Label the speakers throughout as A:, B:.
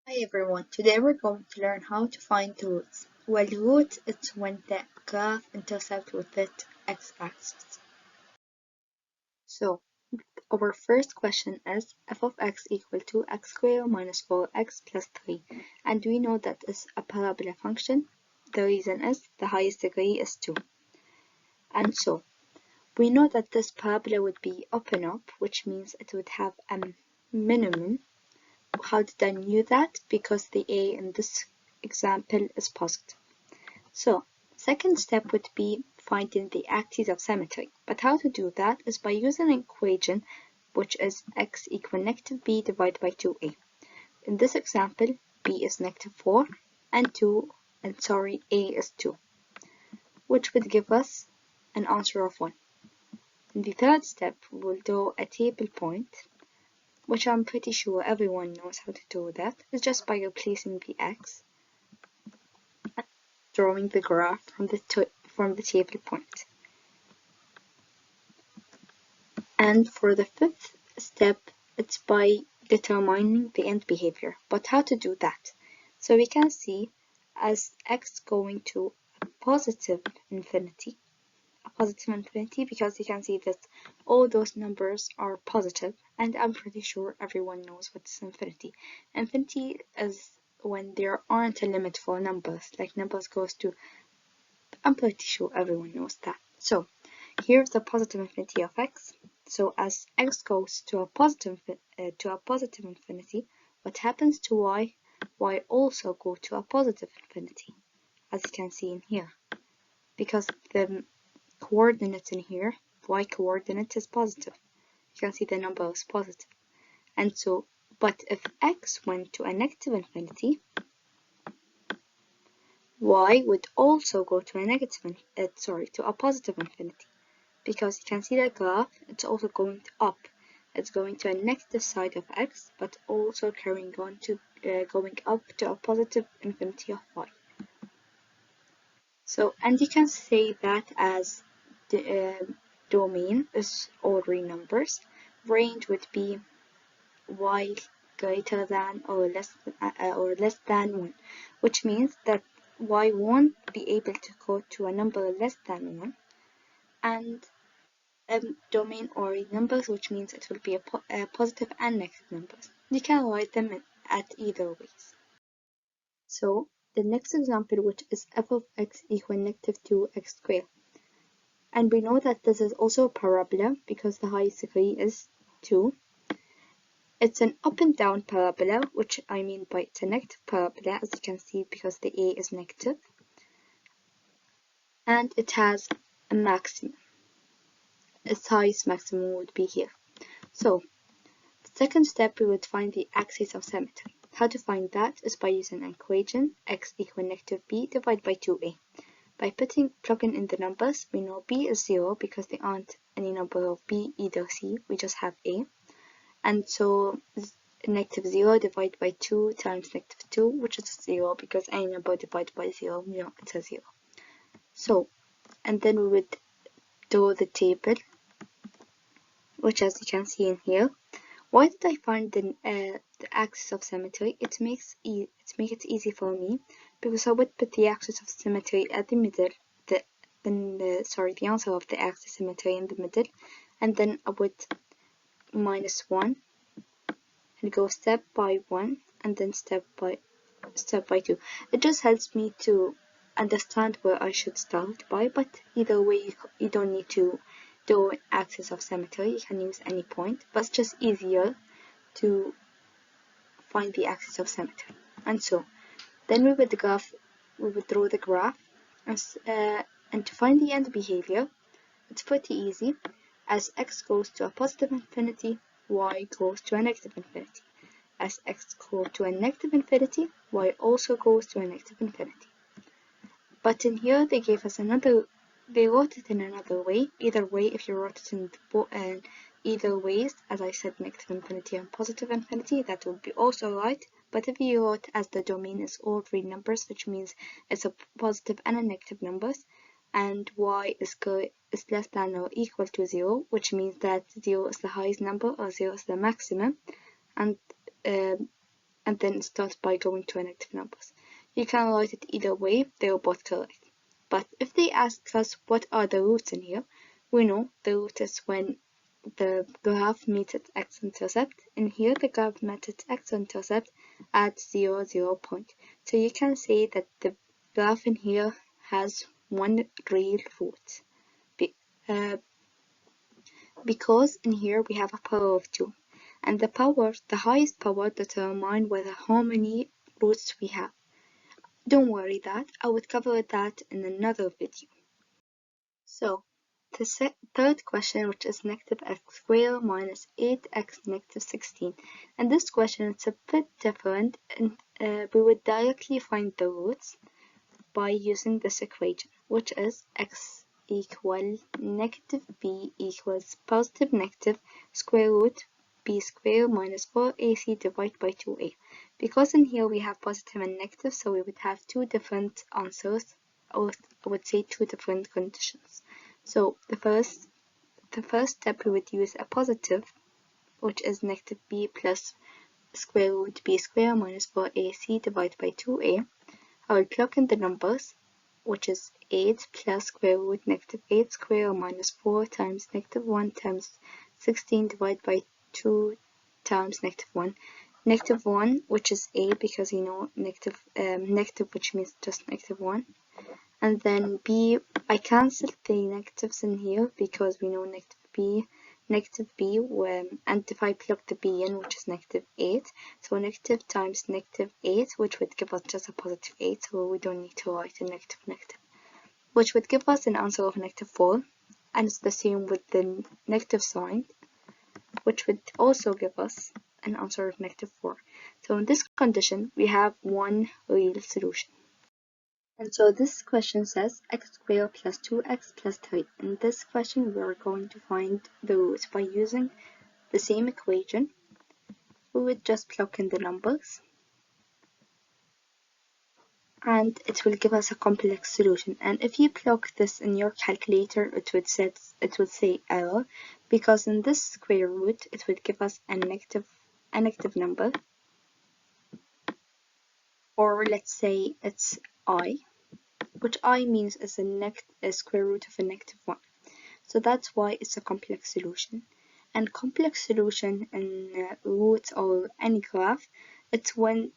A: Hi everyone, today we're going to learn how to find the roots. Well, root is when the graph intersects with its x-axis. So, our first question is f of x equal to x squared minus 4x plus 3. And we know that is a parabola function. The reason is the highest degree is 2. And so, we know that this parabola would be open up, which means it would have a minimum. How did I know that? Because the a in this example is positive. So, second step would be finding the axis of symmetry. But how to do that is by using an equation which is x equal negative b divided by 2a. In this example, b is negative 4 and a is 2, which would give us an answer of 1. In the third step, we'll draw a table point, which I'm pretty sure everyone knows how to do that. It's just by replacing the x and drawing the graph from the table point. And for the fifth step, it's by determining the end behavior. But how to do that? So we can see as x going to a positive infinity because you can see that all those numbers are positive, and I'm pretty sure everyone knows what is infinity. Infinity is when there aren't a limit for numbers, like numbers goes to, I'm pretty sure everyone knows that. So here's the positive infinity of x. So as x goes to a positive infinity, what happens to y? Y also go to a positive infinity, as you can see in here, because the coordinate in here, y coordinate is positive. You can see the number is positive. And so, but if x went to a negative infinity, y would also go to a positive infinity. Because you can see the graph, it's also going up. It's going to a negative side of x, but also carrying on to going up to a positive infinity of y. So, and you can say that as the domain is all real numbers, range would be y greater than or less than 1, which means that y won't be able to go to a number less than 1, and domain or real numbers, which means it will be a positive and negative numbers. You can write them at either ways. So the next example, which is f of x equal negative 2x squared. And we know that this is also a parabola because the highest degree is 2. It's an up and down parabola, which I mean by it's a negative parabola, as you can see, because the a is negative. And it has a maximum. Its highest maximum would be here. So the second step, we would find the axis of symmetry. How to find that is by using an equation, x equal negative b divided by 2a. By plugging in the numbers, we know b is 0 because there aren't any number of b, either c, we just have a. And so negative 0 divided by 2 times negative 2, which is 0 because any number divided by 0, you know, it's a 0. So, and then we would draw the table, which as you can see in here. Why did I find the axis of symmetry? It makes it easy for me because I would put the axis of symmetry at the middle, the answer of the axis of symmetry in the middle, and then I would minus 1 and go step by 1 and then step by 2. It just helps me to understand where I should start by, but either way you don't need to do an axis of symmetry, you can use any point, but it's just easier to find the axis of symmetry. And so then we would draw the graph, and to find the end behavior, it's pretty easy. As x goes to a positive infinity, y goes to a negative infinity. As x goes to a negative infinity, y also goes to a negative infinity. But in here they gave us they wrote it in another way. Either way, if you wrote it in either ways, as I said, negative infinity and positive infinity, that would be also right. But if you wrote as the domain is all real numbers, which means it's a positive and a negative numbers, and y is less than or equal to 0, which means that 0 is the highest number or 0 is the maximum, and and then it starts by going to negative numbers. You can write it either way, they are both correct. But if they ask us what are the roots in here, we know the root is when the graph meets its x-intercept. In here, the graph met its x-intercept at 0, 0 point. So you can say that the graph in here has one real root. Because in here we have a power of 2. And the highest power determines how many roots we have. Don't worry that, I would cover that in another video. So, the third question, which is negative x squared minus 8x negative 16. And this question is a bit different, and we would directly find the roots by using this equation, which is x equal negative b equals positive negative square root b squared minus 4ac divided by 2a. Because in here we have positive and negative, so we would have two different answers, or I would say two different conditions. So the first step we would use a positive, which is negative b plus square root b squared minus 4ac divided by 2a. I will plug in the numbers, which is 8 plus square root negative 8 squared minus 4 times negative 1 times 16 divided by 2 times negative 1. Negative 1, which is a, because you know negative, which means just negative 1. And then b, I cancel the negatives in here because we know negative b, and if I plug the b in, which is negative 8, so negative times negative 8, which would give us just a positive 8, so we don't need to write a negative, which would give us an answer of negative 4, and it's the same with the negative sign, which would also give us an answer of negative 4. So in this condition, we have one real solution. And so this question says x squared plus 2x plus 3. In this question, we are going to find the roots by using the same equation. We would just plug in the numbers, and it will give us a complex solution. And if you plug this in your calculator, it would say error, because in this square root, it would give us a negative number, or let's say it's I, which I means is a square root of a negative 1. So that's why it's a complex solution. And complex solution in roots or any graph, it's when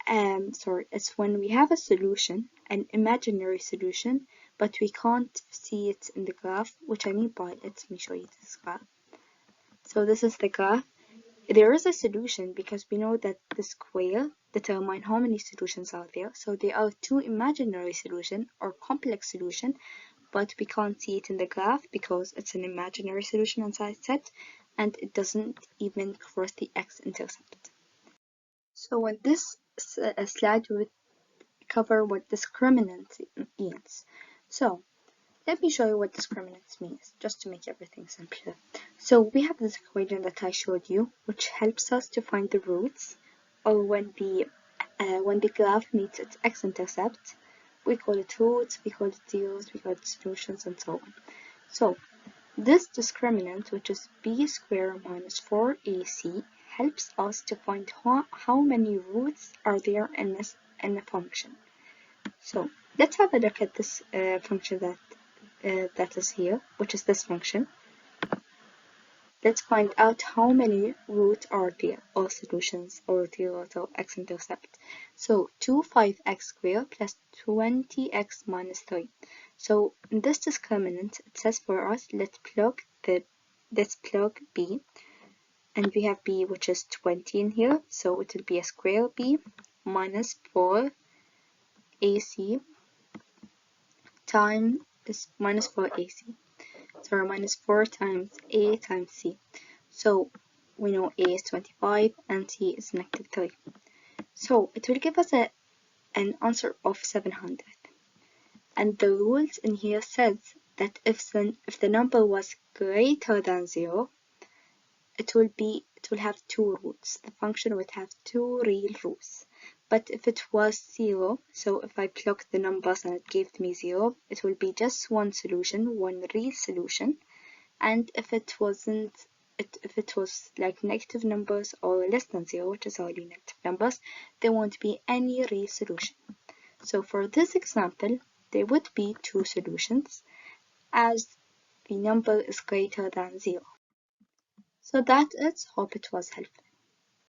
A: we have a solution, an imaginary solution, but we can't see it in the graph, which I mean by, let me show you this graph. So this is the graph. There is a solution because we know that the square determines how many solutions are there. So there are two imaginary solutions or complex solution, but we can't see it in the graph because it's an imaginary solution, as I said, and it doesn't even cross the x-intercept. So in this slide, we would cover what discriminant means. So let me show you what discriminant means, just to make everything simpler. So we have this equation that I showed you, which helps us to find the roots, or when the graph meets its x-intercept. We call it roots, we call it zeros, we call it solutions, and so on. So this discriminant, which is b squared minus 4ac, helps us to find how many roots are there in a function. So let's have a look at this function that is here, which is this function. Let's find out how many roots are there, or solutions, or zeros, or x-intercept. So 5x squared plus 20x minus 3. So in this discriminant, it says for us, let's plug b, and we have b, which is 20 in here, so it will be a square b minus 4ac times minus 4ac. So minus 4 times a times c. So we know a is 25 and c is negative 3. So it will give us an answer of 700. And the rules in here says that if the number was greater than 0, it will have two roots. The function would have two real roots. But if it was 0, so if I plug the numbers and it gave me 0, it will be just one solution, one real solution. And if it if it was like negative numbers or less than 0, which is already negative numbers, there won't be any real solution. So for this example, there would be 2 solutions as the number is greater than 0. So that is, hope it was helpful.